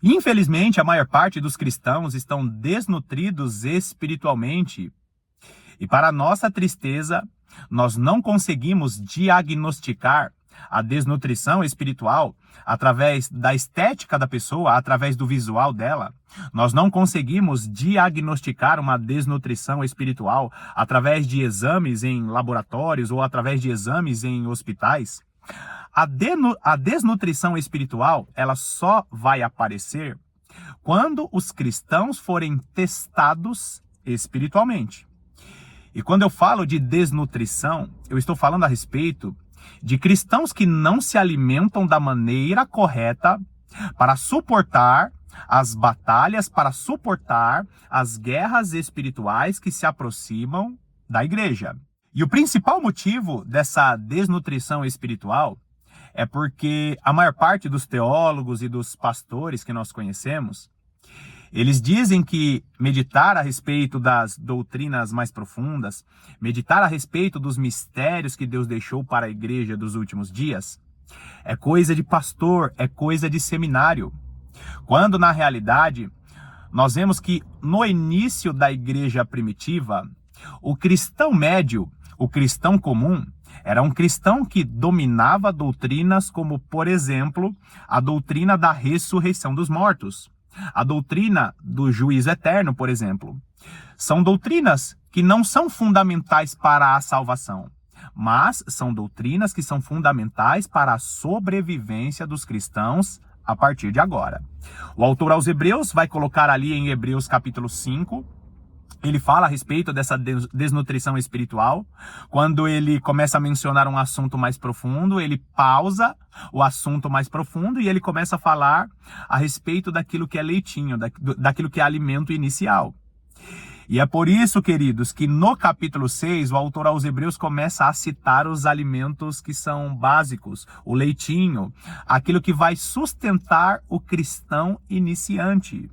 Infelizmente, a maior parte dos cristãos estão desnutridos espiritualmente. E para nossa tristeza, nós não conseguimos diagnosticar a desnutrição espiritual através da estética da pessoa, através do visual dela. Nós não conseguimos diagnosticar uma desnutrição espiritual através de exames em laboratórios ou através de exames em hospitais. A desnutrição espiritual, ela só vai aparecer quando os cristãos forem testados espiritualmente. E quando eu falo de desnutrição, eu estou falando a respeito de cristãos que não se alimentam da maneira correta para suportar as batalhas, para suportar as guerras espirituais que se aproximam da igreja. E o principal motivo dessa desnutrição espiritual é porque a maior parte dos teólogos e dos pastores que nós conhecemos, eles dizem que meditar a respeito das doutrinas mais profundas, meditar a respeito dos mistérios que Deus deixou para a igreja dos últimos dias, é coisa de pastor, é coisa de seminário. Quando, na realidade, nós vemos que no início da igreja primitiva, o cristão médio, o cristão comum, era um cristão que dominava doutrinas como, por exemplo, a doutrina da ressurreição dos mortos. A doutrina do juízo eterno, por exemplo. São doutrinas que não são fundamentais para a salvação, mas são doutrinas que são fundamentais para a sobrevivência dos cristãos a partir de agora. O autor aos Hebreus vai colocar ali em Hebreus capítulo 5, ele fala a respeito dessa desnutrição espiritual. Quando ele começa a mencionar um assunto mais profundo, ele pausa o assunto mais profundo e ele começa a falar a respeito daquilo que é leitinho, daquilo que é alimento inicial. E é por isso, queridos, que no capítulo 6, o autor aos Hebreus começa a citar os alimentos que são básicos, o leitinho, aquilo que vai sustentar o cristão iniciante.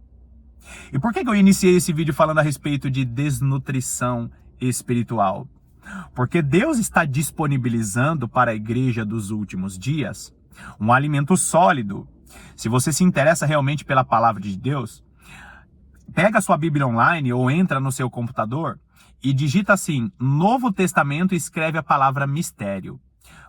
E por que eu iniciei esse vídeo falando a respeito de desnutrição espiritual? Porque Deus está disponibilizando para a igreja dos últimos dias um alimento sólido. Se você se interessa realmente pela palavra de Deus, pega a sua Bíblia online ou entra no seu computador e digita assim, Novo Testamento, e escreve a palavra mistério.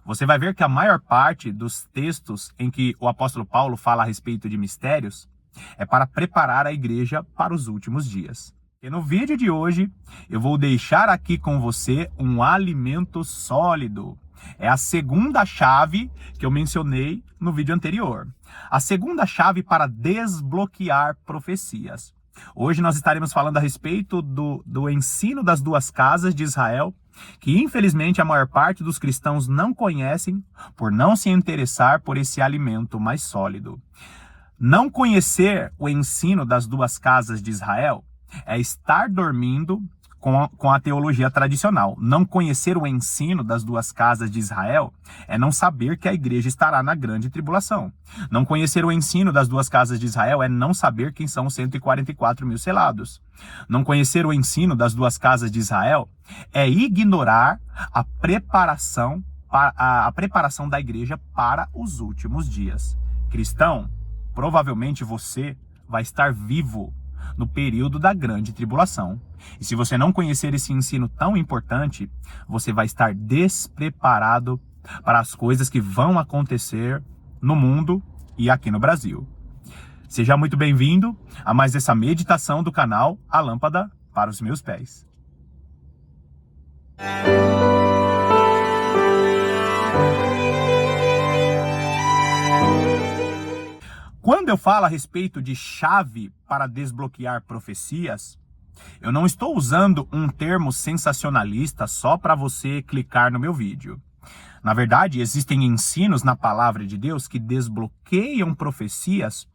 Você vai ver que a maior parte dos textos em que o apóstolo Paulo fala a respeito de mistérios é para preparar a igreja para os últimos dias. E no vídeo de hoje, eu vou deixar aqui com você um alimento sólido. É a segunda chave que eu mencionei no vídeo anterior. A segunda chave para desbloquear profecias. Hoje nós estaremos falando a respeito do ensino das duas casas de Israel, que infelizmente a maior parte dos cristãos não conhecem por não se interessar por esse alimento mais sólido. Não conhecer o ensino das duas casas de Israel é estar dormindo com a teologia tradicional. Não conhecer o ensino das duas casas de Israel é não saber que a igreja estará na grande tribulação. Não conhecer o ensino das duas casas de Israel é não saber quem são os 144 mil selados. Não conhecer o ensino das duas casas de Israel é ignorar a preparação da igreja para os últimos dias. Cristão, provavelmente você vai estar vivo no período da grande tribulação. E se você não conhecer esse ensino tão importante, você vai estar despreparado para as coisas que vão acontecer no mundo e aqui no Brasil. Seja muito bem-vindo a mais essa meditação do canal A Lâmpada para os Meus Pés. Quando eu falo a respeito de chave para desbloquear profecias, eu não estou usando um termo sensacionalista só para você clicar no meu vídeo. Na verdade, existem ensinos na palavra de Deus que desbloqueiam profecias,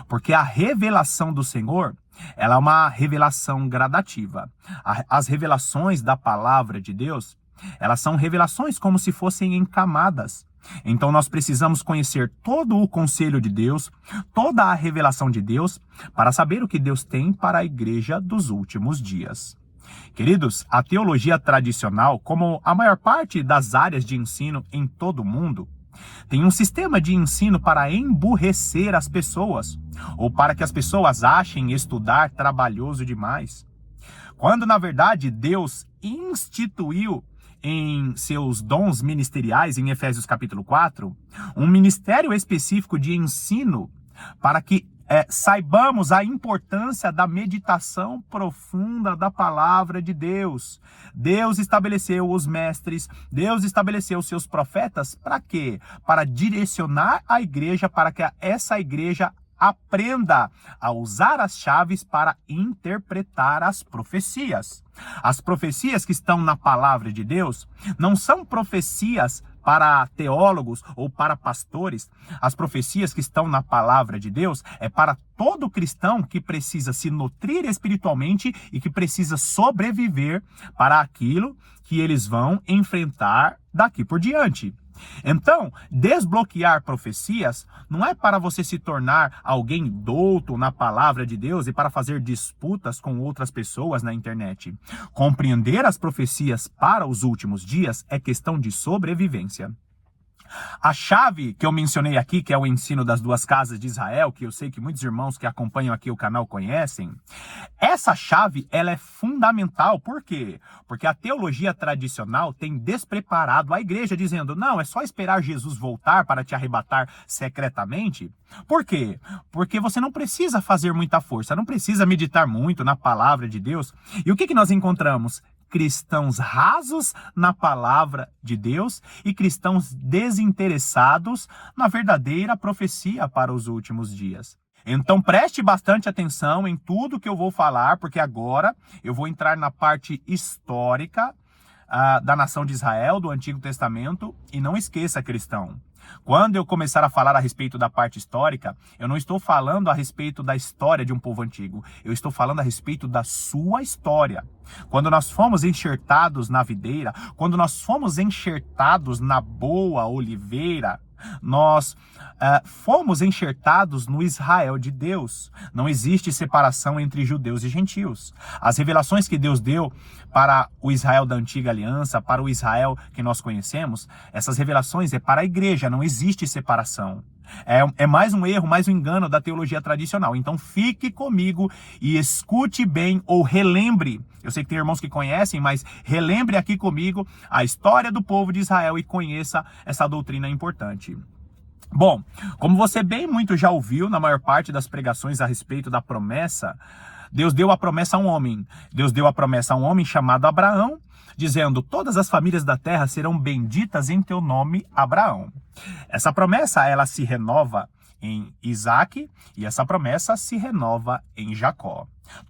porque a revelação do Senhor, ela é uma revelação gradativa. As revelações da palavra de Deus, elas são revelações como se fossem em camadas. Então nós precisamos conhecer todo o conselho de Deus, toda a revelação de Deus, para saber o que Deus tem para a igreja dos últimos dias. Queridos, a teologia tradicional, como a maior parte das áreas de ensino em todo o mundo, Tem um sistema de ensino para emburrecer as pessoas, ou para que as pessoas achem estudar trabalhoso demais. Quando, na verdade, Deus instituiu em seus dons ministeriais, em Efésios capítulo 4, um ministério específico de ensino para que saibamos a importância da meditação profunda da palavra de Deus. Deus estabeleceu os mestres, Deus estabeleceu seus profetas para quê? Para direcionar a igreja, para que essa igreja aprenda a usar as chaves para interpretar as profecias. As profecias que estão na palavra de Deus não são profecias para teólogos ou para pastores. As profecias que estão na palavra de Deus é para todo cristão que precisa se nutrir espiritualmente e que precisa sobreviver para aquilo que eles vão enfrentar daqui por diante. Então, desbloquear profecias não é para você se tornar alguém douto na palavra de Deus e para fazer disputas com outras pessoas na internet. Compreender as profecias para os últimos dias é questão de sobrevivência. A chave que eu mencionei aqui, que é o ensino das duas casas de Israel, que eu sei que muitos irmãos que acompanham aqui o canal conhecem, essa chave ela é fundamental. Por quê? Porque a teologia tradicional tem despreparado a igreja, dizendo, não, é só esperar Jesus voltar para te arrebatar secretamente. Por quê? Porque você não precisa fazer muita força, não precisa meditar muito na palavra de Deus. E o que nós encontramos? Cristãos rasos na palavra de Deus e cristãos desinteressados na verdadeira profecia para os últimos dias. Então preste bastante atenção em tudo que eu vou falar, porque agora eu vou entrar na parte histórica da nação de Israel, do Antigo Testamento, e não esqueça, cristão, quando eu começar a falar a respeito da parte histórica, eu não estou falando a respeito da história de um povo antigo, eu estou falando a respeito da sua história. Quando nós fomos enxertados na videira, quando nós fomos enxertados na boa oliveira, nós fomos enxertados no Israel de Deus. Não existe separação entre judeus e gentios. As revelações que Deus deu para o Israel da antiga aliança, para o Israel que nós conhecemos, essas revelações é para a igreja, não existe separação. É mais um erro, mais um engano da teologia tradicional. Então fique comigo e escute bem ou relembre. Eu sei que tem irmãos que conhecem, mas relembre aqui comigo a história do povo de Israel e conheça essa doutrina importante. Bom, como você bem muito já ouviu na maior parte das pregações a respeito da promessa, Deus deu a promessa a um homem. Deus deu a promessa a um homem chamado Abraão, dizendo, todas as famílias da terra serão benditas em teu nome, Abraão. Essa promessa, ela se renova em Isaac e essa promessa se renova em Jacó.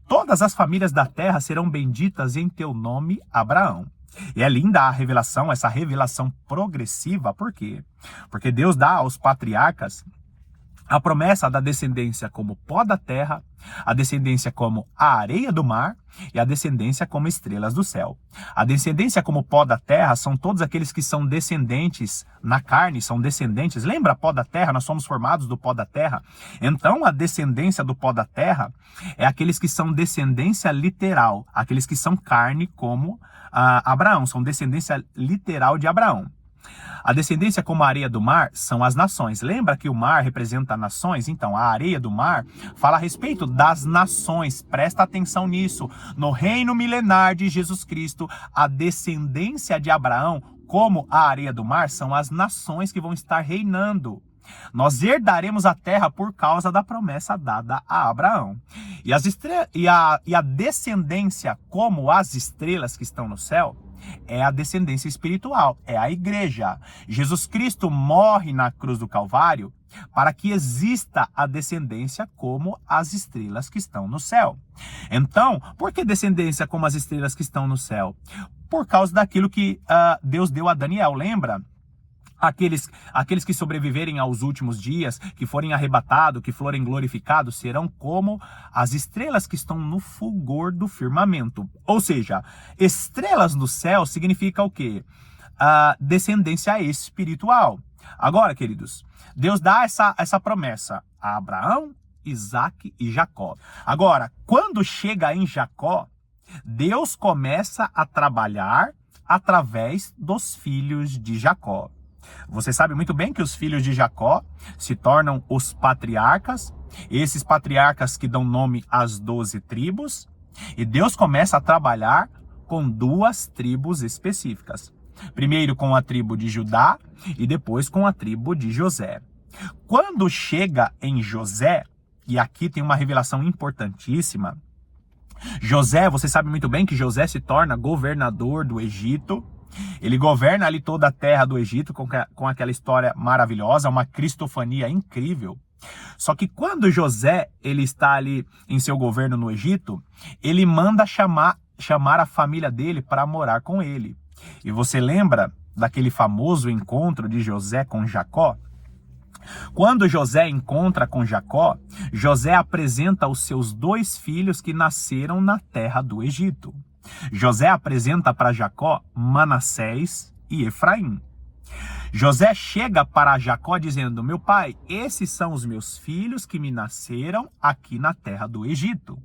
Todas as famílias da terra serão benditas em teu nome, Abraão. E é linda a revelação, essa revelação progressiva. Por quê? Porque Deus dá aos patriarcas a promessa da descendência como pó da terra, a descendência como a areia do mar e a descendência como estrelas do céu. A descendência como pó da terra são todos aqueles que são descendentes na carne, são descendentes. Lembra pó da terra? Nós somos formados do pó da terra. Então a descendência do pó da terra é aqueles que são descendência literal, aqueles que são carne como Abraão, são descendência literal de Abraão. A descendência como a areia do mar são as nações. Lembra que o mar representa nações? Então, a areia do mar fala a respeito das nações. Presta atenção nisso. No reino milenar de Jesus Cristo, a descendência de Abraão, como a areia do mar, são as nações que vão estar reinando. Nós herdaremos a terra por causa da promessa dada a Abraão. E a descendência como as estrelas que estão no céu é a descendência espiritual, é a igreja. Jesus Cristo morre na cruz do Calvário para que exista a descendência como as estrelas que estão no céu. Então, por que descendência como as estrelas que estão no céu? Por causa daquilo que Deus deu a Daniel, lembra? Aqueles que sobreviverem aos últimos dias, que forem arrebatados, que forem glorificados, serão como as estrelas que estão no fulgor do firmamento. Ou seja, estrelas no céu significa o quê? Descendência espiritual. Agora, queridos, Deus dá essa promessa a Abraão, Isaac e Jacó. Agora, quando chega em Jacó, Deus começa a trabalhar através dos filhos de Jacó. Você sabe muito bem que os filhos de Jacó se tornam os patriarcas, esses patriarcas que dão nome às 12 tribos, e Deus começa a trabalhar com 2 tribos específicas. Primeiro com a tribo de Judá e depois com a tribo de José. Quando chega em José, e aqui tem uma revelação importantíssima, José, você sabe muito bem que José se torna governador do Egito. Ele governa ali toda a terra do Egito com aquela história maravilhosa, uma cristofania incrível. Só que quando José ele está ali em seu governo no Egito, ele manda chamar a família dele para morar com ele. E você lembra daquele famoso encontro de José com Jacó? Quando José encontra com Jacó, José apresenta os seus 2 filhos que nasceram na terra do Egito. José apresenta para Jacó Manassés e Efraim. José chega para Jacó dizendo: meu pai, esses são os meus filhos que me nasceram aqui na terra do Egito.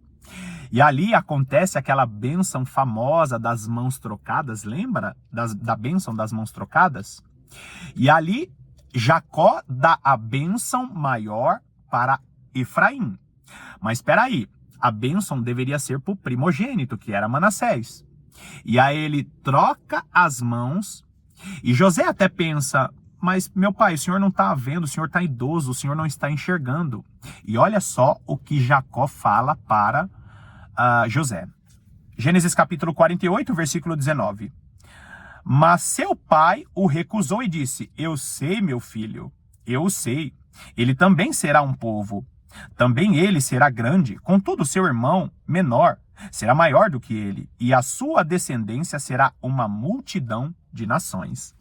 E ali acontece aquela bênção famosa das mãos trocadas, lembra da bênção das mãos trocadas? E ali Jacó dá a bênção maior para Efraim. Mas espera aí, a bênção deveria ser para o primogênito, que era Manassés. E aí ele troca as mãos, e José até pensa: mas meu pai, o senhor não está vendo, o senhor está idoso, o senhor não está enxergando. E olha só o que Jacó fala para José. Gênesis capítulo 48, versículo 19. Mas seu pai o recusou e disse: eu sei, meu filho, eu o sei. Ele também será um povo. Também ele será grande. Contudo, seu irmão menor será maior do que ele. E a sua descendência será uma multidão de nações.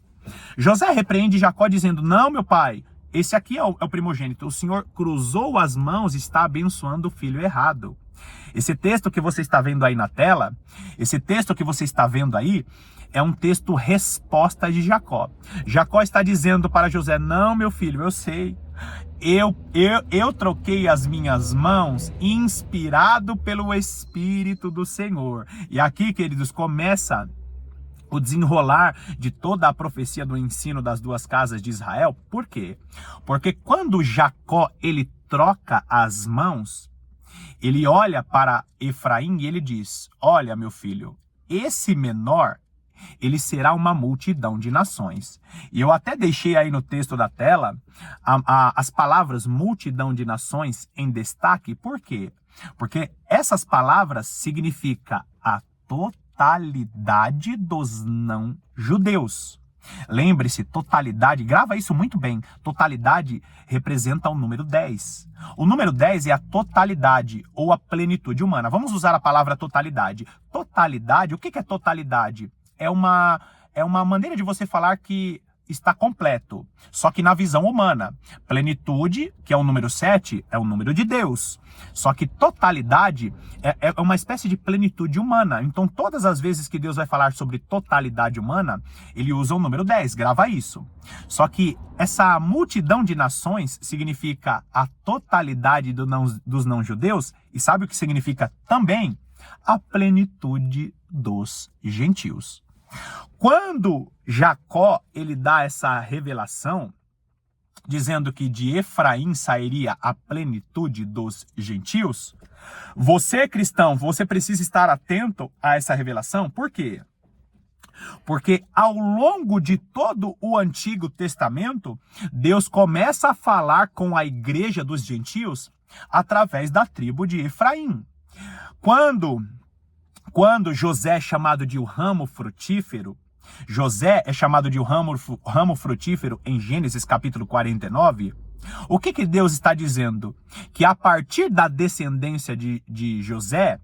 José repreende Jacó dizendo: não, meu pai, esse aqui é o primogênito. O senhor cruzou as mãos e está abençoando o filho errado. Esse texto que você está vendo aí na tela, esse texto que você está vendo aí, é um texto resposta de Jacó. Jacó está dizendo para José: não, meu filho, eu sei. Eu troquei as minhas mãos inspirado pelo Espírito do Senhor. E aqui, queridos, começa o desenrolar de toda a profecia do ensino das 2 casas de Israel. Por quê? Porque quando Jacó ele troca as mãos, ele olha para Efraim e ele diz: olha, meu filho, esse menor, ele será uma multidão de nações. E eu até deixei aí no texto da tela as palavras multidão de nações em destaque. Por quê? Porque essas palavras significam a totalidade dos não-judeus. Lembre-se, totalidade, grava isso muito bem. Totalidade representa o número 10. O número 10 é a totalidade ou a plenitude humana. Vamos usar a palavra totalidade. Totalidade, o que é totalidade? É uma maneira de você falar que está completo, só que na visão humana. Plenitude, que é o número 7, é o número de Deus. Só que totalidade é uma espécie de plenitude humana. Então, todas as vezes que Deus vai falar sobre totalidade humana, ele usa o número 10, grava isso. Só que essa multidão de nações significa a totalidade dos não-judeus, e sabe o que significa também? A plenitude dos gentios. Quando Jacó ele dá essa revelação, dizendo que de Efraim sairia a plenitude dos gentios, você, cristão, você precisa estar atento a essa revelação. Por quê? Porque ao longo de todo o Antigo Testamento, Deus começa a falar com a igreja dos gentios através da tribo de Efraim. Quando José é chamado de o ramo frutífero, José é chamado de o ramo frutífero em Gênesis capítulo 49, o que Deus está dizendo? Que a partir da descendência de José,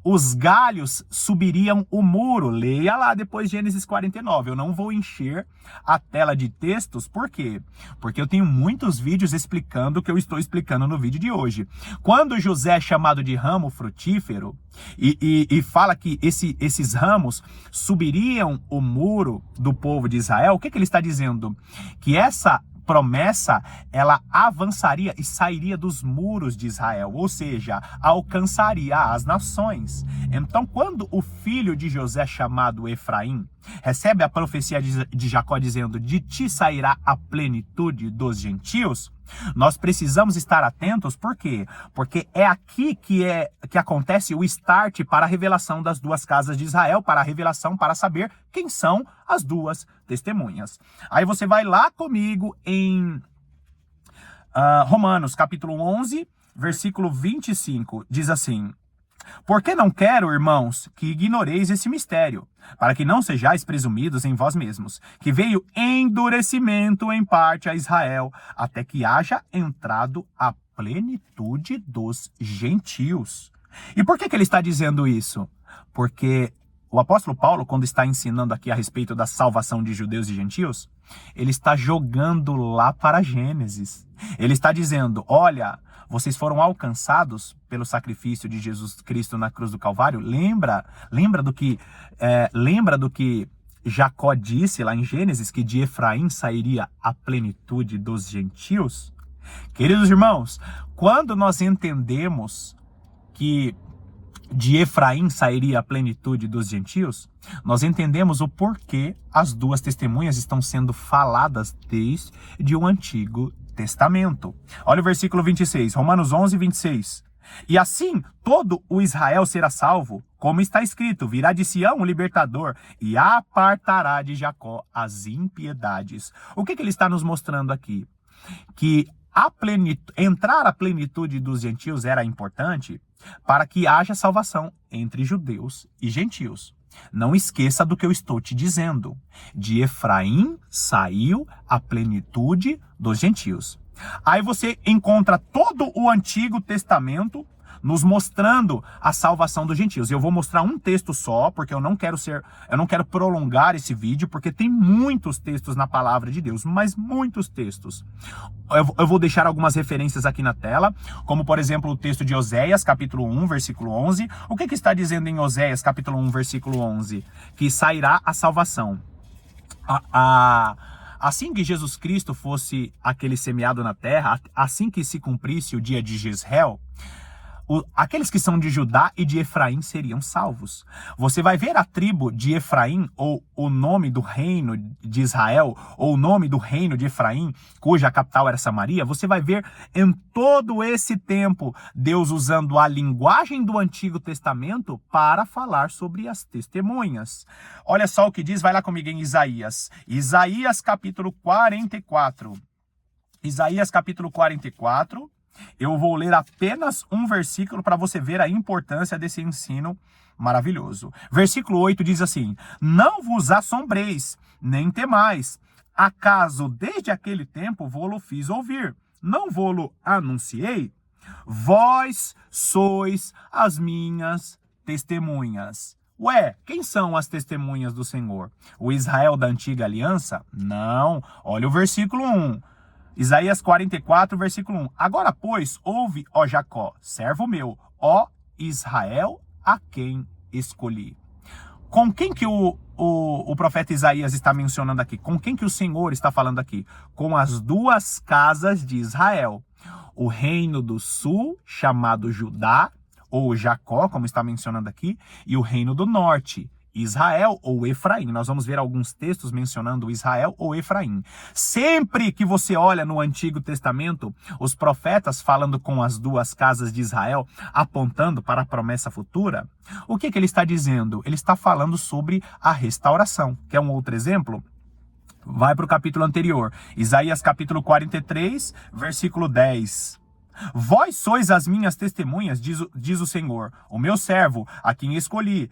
os galhos subiriam o muro. Leia lá depois Gênesis 49. Eu não vou encher a tela de textos. Por quê? Porque eu tenho muitos vídeos explicando o que eu estou explicando no vídeo de hoje. Quando José é chamado de ramo frutífero e fala que esses ramos subiriam o muro do povo de Israel, o que ele está dizendo? Que essa promessa, ela avançaria e sairia dos muros de Israel, ou seja, alcançaria as nações. Então, quando o filho de José, chamado Efraim, recebe a profecia de Jacó dizendo: de ti sairá a plenitude dos gentios, nós precisamos estar atentos. Por quê? Porque é aqui que acontece o start para a revelação das duas casas de Israel, para a revelação para saber quem são as duas testemunhas. Aí você vai lá comigo em Romanos, capítulo 11, versículo 25, diz assim: porque não quero, irmãos, que ignoreis esse mistério, para que não sejais presumidos em vós mesmos, que veio endurecimento em parte a Israel, até que haja entrado a plenitude dos gentios. E por que ele está dizendo isso? Porque o apóstolo Paulo, quando está ensinando aqui a respeito da salvação de judeus e gentios, ele está jogando lá para Gênesis. Ele está dizendo: olha, vocês foram alcançados pelo sacrifício de Jesus Cristo na cruz do Calvário. Lembra do que Jacó disse lá em Gênesis, que de Efraim sairia a plenitude dos gentios? Queridos irmãos, quando nós entendemos que de Efraim sairia a plenitude dos gentios, nós entendemos o porquê as duas testemunhas estão sendo faladas desde o Antigo Testamento. Olha o versículo 26, Romanos 11, 26. E assim todo o Israel será salvo, como está escrito: virá de Sião o libertador e apartará de Jacó as impiedades. O que ele está nos mostrando aqui? Que entrar a plenitude dos gentios era importante para que haja salvação entre judeus e gentios. Não esqueça do que eu estou te dizendo. De Efraim saiu a plenitude dos gentios. Aí você encontra todo o Antigo Testamento nos mostrando a salvação dos gentios. Eu vou mostrar um texto só, porque eu não quero prolongar esse vídeo, porque tem muitos textos na palavra de Deus, mas muitos textos. Eu vou deixar algumas referências aqui na tela, como por exemplo o texto de Oséias, capítulo 1, versículo 11. O que está dizendo em Oséias, capítulo 1, versículo 11? Que sairá a salvação. Assim que Jesus Cristo fosse aquele semeado na terra, assim que se cumprisse o dia de Jezreel, aqueles que são de Judá e de Efraim seriam salvos. Você vai ver a tribo de Efraim, ou o nome do reino de Israel, ou o nome do reino de Efraim, cuja capital era Samaria. Você vai ver em todo esse tempo Deus usando a linguagem do Antigo Testamento para falar sobre as testemunhas. Olha só o que diz, vai lá comigo em Isaías. Isaías capítulo 44. Isaías capítulo 44. Eu vou ler apenas um versículo para você ver a importância desse ensino maravilhoso. Versículo 8 diz assim: não vos assombreis, nem temais. Acaso desde aquele tempo vô-lo fiz ouvir? Não vô-lo anunciei? Vós sois as minhas testemunhas. Ué, quem são as testemunhas do Senhor? O Israel da antiga aliança? Não. Olha o versículo 1. Isaías 44, versículo 1. Agora, pois, ouve, ó Jacó, servo meu, ó Israel, a quem escolhi. Com quem que o profeta Isaías está mencionando aqui? Com quem que o Senhor está falando aqui? Com as duas casas de Israel. O reino do sul, chamado Judá, ou Jacó, como está mencionando aqui, e o reino do norte, Israel ou Efraim. Nós vamos ver alguns textos mencionando Israel ou Efraim. Sempre que você olha no Antigo Testamento, os profetas falando com as duas casas de Israel, apontando para a promessa futura, o que ele está dizendo? Ele está falando sobre a restauração. Quer um outro exemplo? Vai para o capítulo anterior. Isaías capítulo 43, versículo 10. Vós sois as minhas testemunhas, diz o Senhor, o meu servo, a quem escolhi,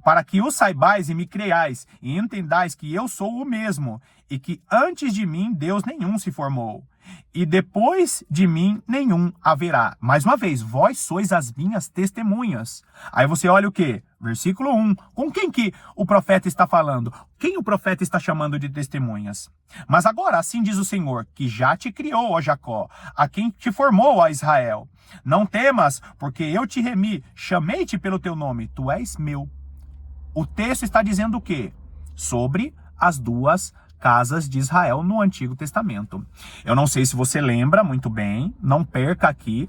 para que o saibais e me creiais, e entendais que eu sou o mesmo, e que antes de mim Deus nenhum se formou, e depois de mim nenhum haverá. Mais uma vez, vós sois as minhas testemunhas. Aí você olha o quê? Versículo 1. Com quem que o profeta está falando? Quem o profeta está chamando de testemunhas? Mas agora, assim diz o Senhor, que já te criou, ó Jacó, a quem te formou, ó Israel. Não temas, porque eu te remi, chamei-te pelo teu nome, tu és meu. O texto está dizendo o quê? Sobre as duas casas de Israel no Antigo Testamento. Eu não sei se você lembra muito bem, não perca aqui.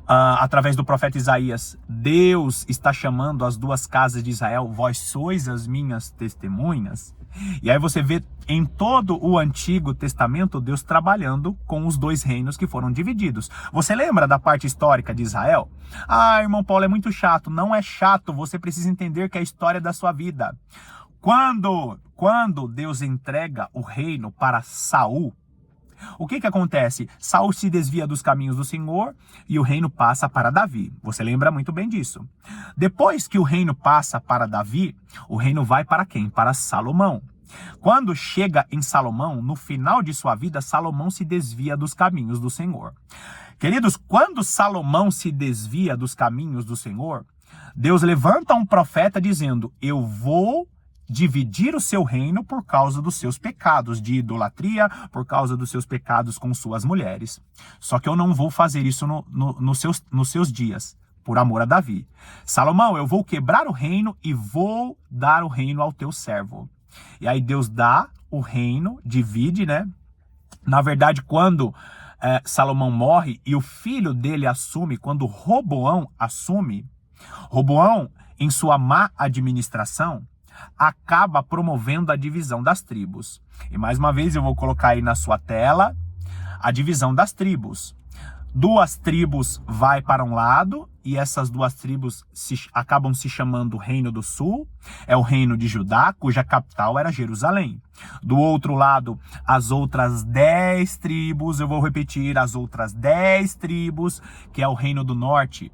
Através do profeta Isaías, Deus está chamando as duas casas de Israel, vós sois as minhas testemunhas. E aí você vê em todo o Antigo Testamento Deus trabalhando com os dois reinos que foram divididos. Você lembra da parte histórica de Israel? Ah, irmão Paulo, é muito chato. Não é chato, você precisa entender que é a história da sua vida. Quando Deus entrega o reino para Saul, o que acontece? Saul se desvia dos caminhos do Senhor e o reino passa para Davi. Você lembra muito bem disso. Depois que o reino passa para Davi, o reino vai para quem? Para Salomão. Quando chega em Salomão, no final de sua vida, Salomão se desvia dos caminhos do Senhor. Queridos, quando Salomão se desvia dos caminhos do Senhor, Deus levanta um profeta dizendo: eu vou dividir o seu reino por causa dos seus pecados de idolatria, por causa dos seus pecados com suas mulheres. Só que eu não vou fazer isso nos seus dias, por amor a Davi. Salomão, eu vou quebrar o reino e vou dar o reino ao teu servo. E aí Deus dá o reino, divide, né? Na verdade, quando Salomão morre e o filho dele assume, quando Roboão assume, Roboão, em sua má administração, acaba promovendo a divisão das tribos. E mais uma vez eu vou colocar aí na sua tela a divisão das tribos. Duas tribos vai para um lado e essas duas tribos acabam se chamando Reino do Sul. É o reino de Judá, cuja capital era Jerusalém. Do outro lado, as outras 10 tribos, eu vou repetir, as outras 10 tribos, que é o Reino do Norte,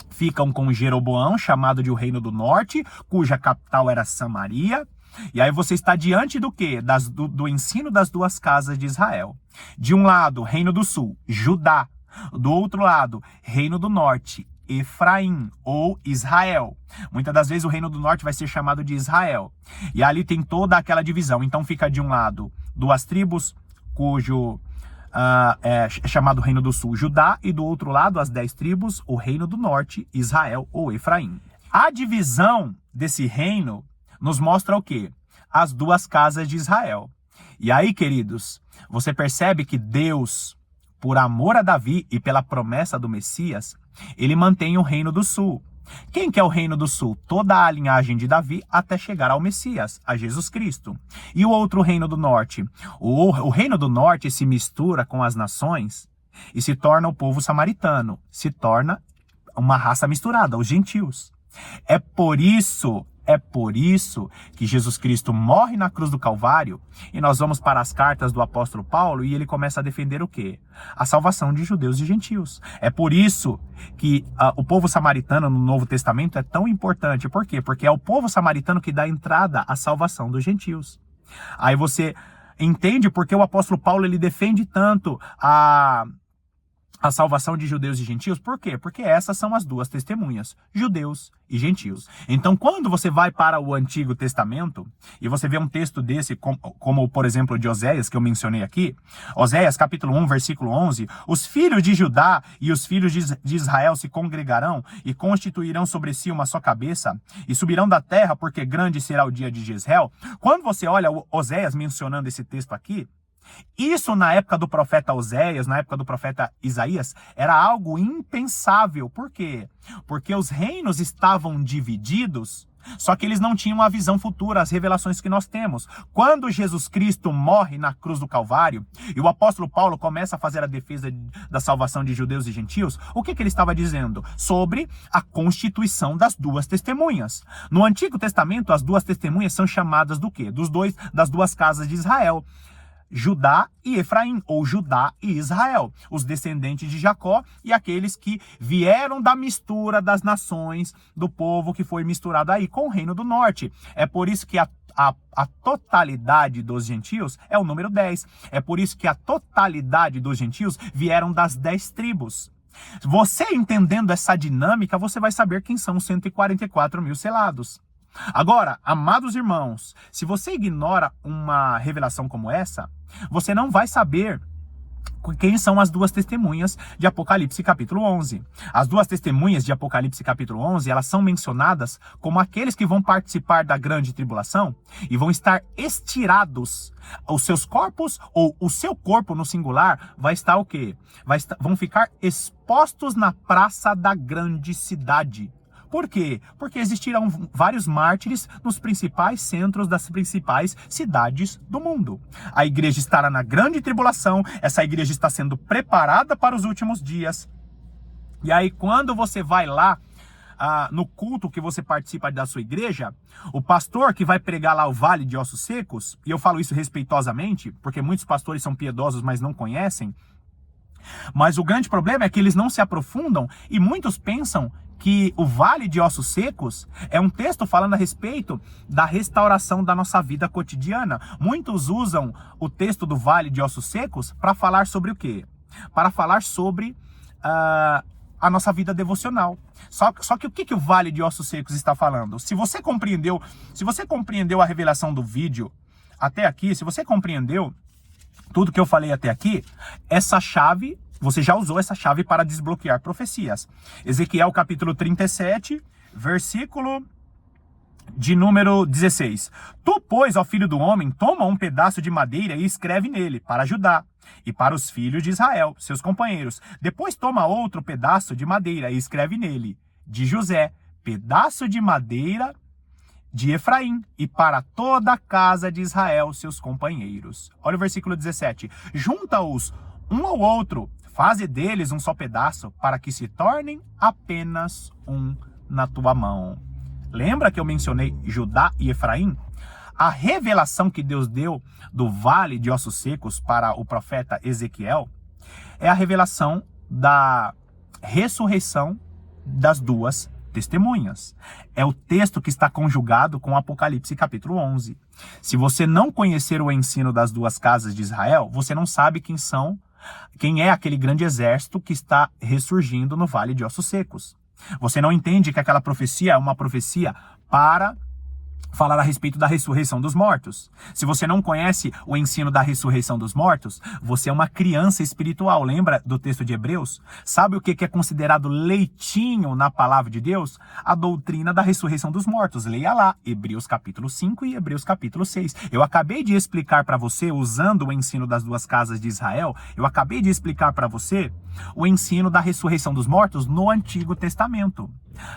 ficam com Jeroboão, chamado de o Reino do Norte, cuja capital era Samaria. E aí você está diante do quê? Do ensino das duas casas de Israel. De um lado, Reino do Sul, Judá. Do outro lado, Reino do Norte, Efraim ou Israel. Muitas das vezes o Reino do Norte vai ser chamado de Israel. E ali tem toda aquela divisão. Então fica de um lado duas tribos, cujo é chamado Reino do Sul, Judá, e do outro lado, as 10 tribos, o Reino do Norte, Israel ou Efraim. A divisão desse reino nos mostra o quê? As duas casas de Israel. E aí, queridos, você percebe que Deus, por amor a Davi e pela promessa do Messias, ele mantém o Reino do Sul. Quem que é o Reino do Sul? Toda a linhagem de Davi até chegar ao Messias, a Jesus Cristo. E o outro Reino do Norte? O Reino do Norte se mistura com as nações e se torna o povo samaritano. Se torna uma raça misturada, os gentios. É por isso que Jesus Cristo morre na cruz do Calvário e nós vamos para as cartas do apóstolo Paulo e ele começa a defender o quê? A salvação de judeus e gentios. É por isso que o povo samaritano no Novo Testamento é tão importante. Por quê? Porque é o povo samaritano que dá entrada à salvação dos gentios. Aí você entende porque o apóstolo Paulo ele defende tanto a salvação de judeus e gentios. Por quê? Porque essas são as duas testemunhas, judeus e gentios. Então, quando você vai para o Antigo Testamento, e você vê um texto desse, como por exemplo, de Oséias, que eu mencionei aqui, Oséias, capítulo 1, versículo 11, os filhos de Judá e os filhos de Israel se congregarão e constituirão sobre si uma só cabeça, e subirão da terra, porque grande será o dia de Jezreel. Quando você olha Oséias mencionando esse texto aqui, isso na época do profeta Oséias, na época do profeta Isaías, era algo impensável. Por quê? Porque os reinos estavam divididos, só que eles não tinham a visão futura, as revelações que nós temos. Quando Jesus Cristo morre na cruz do Calvário, e o apóstolo Paulo começa a fazer a defesa da salvação de judeus e gentios, o que ele estava dizendo? Sobre a constituição das duas testemunhas. No Antigo Testamento, as duas testemunhas são chamadas do quê? Das duas casas de Israel. Judá e Efraim, ou Judá e Israel, os descendentes de Jacó e aqueles que vieram da mistura das nações, do povo que foi misturado aí com o Reino do Norte. É por isso que a totalidade dos gentios é o número 10. É por isso que a totalidade dos gentios vieram das 10 tribos. Você entendendo essa dinâmica, você vai saber quem são os 144 mil selados. Agora, amados irmãos, se você ignora uma revelação como essa, você não vai saber Quem são as duas testemunhas de Apocalipse capítulo 11? As duas testemunhas de Apocalipse capítulo 11, elas são mencionadas como aqueles que vão participar da grande tribulação e vão estar estirados. Os seus corpos, ou o seu corpo no singular, vai estar o quê? Vão ficar expostos na praça da grande cidade. Por quê? Porque existirão vários mártires nos principais centros das principais cidades do mundo. A igreja estará na grande tribulação, essa igreja está sendo preparada para os últimos dias. E aí, quando você vai lá, no culto que você participa da sua igreja, o pastor que vai pregar lá o Vale de Ossos Secos, e eu falo isso respeitosamente, porque muitos pastores são piedosos, mas não conhecem, mas o grande problema é que eles não se aprofundam e muitos pensam que o Vale de Ossos Secos é um texto falando a respeito da restauração da nossa vida cotidiana. Muitos usam o texto do Vale de Ossos Secos para falar sobre o quê? Para falar sobre a nossa vida devocional. Só que o que o Vale de Ossos Secos está falando? Se você compreendeu a revelação do vídeo até aqui, se você compreendeu tudo que eu falei até aqui, essa chave, você já usou essa chave para desbloquear profecias. Ezequiel capítulo 37, versículo de número 16. Tu, pois, ó filho do homem, toma um pedaço de madeira e escreve nele, para Judá, e para os filhos de Israel, seus companheiros. Depois toma outro pedaço de madeira e escreve nele, de José, pedaço de madeira de Efraim, e para toda a casa de Israel, seus companheiros. Olha o versículo 17. Junta-os um ao outro, faze deles um só pedaço, para que se tornem apenas um na tua mão. Lembra que eu mencionei Judá e Efraim? A revelação que Deus deu do Vale de Ossos Secos para o profeta Ezequiel é a revelação da ressurreição das duas testemunhas. É o texto que está conjugado com Apocalipse capítulo 11. Se você não conhecer o ensino das duas casas de Israel, você não sabe quem é aquele grande exército que está ressurgindo no Vale de Ossos Secos. Você não entende que aquela profecia é uma profecia para falar a respeito da ressurreição dos mortos. Se você não conhece o ensino da ressurreição dos mortos, você é uma criança espiritual. Lembra do texto de Hebreus? Sabe o que é considerado leitinho na palavra de Deus? A doutrina da ressurreição dos mortos. Leia lá, Hebreus capítulo 5 e Hebreus capítulo 6. Eu acabei de explicar para você, usando o ensino das duas casas de Israel, eu acabei de explicar para você o ensino da ressurreição dos mortos no Antigo Testamento.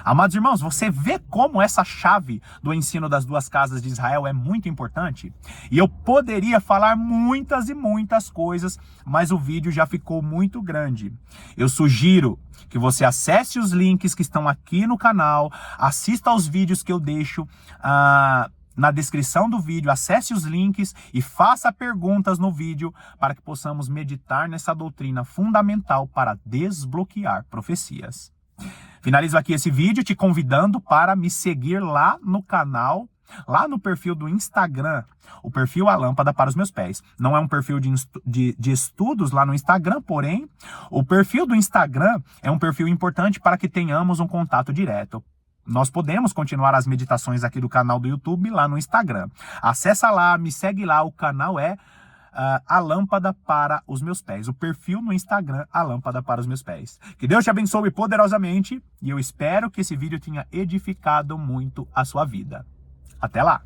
Amados irmãos, você vê como essa chave do ensino das duas casas de Israel é muito importante? E eu poderia falar muitas e muitas coisas, mas o vídeo já ficou muito grande. Eu sugiro que você acesse os links que estão aqui no canal, assista aos vídeos que eu deixo na descrição do vídeo, acesse os links e faça perguntas no vídeo para que possamos meditar nessa doutrina fundamental para desbloquear profecias. Finalizo aqui esse vídeo te convidando para me seguir lá no canal, lá no perfil do Instagram, o perfil A Lâmpada para os Meus Pés. Não é um perfil de estudos lá no Instagram, porém, o perfil do Instagram é um perfil importante para que tenhamos um contato direto. Nós podemos continuar as meditações aqui do canal do YouTube lá no Instagram. Acessa lá, me segue lá, o canal é A Lâmpada para os Meus Pés. O perfil no Instagram, A Lâmpada para os Meus Pés. Que Deus te abençoe poderosamente e eu espero que esse vídeo tenha edificado muito a sua vida. Até lá!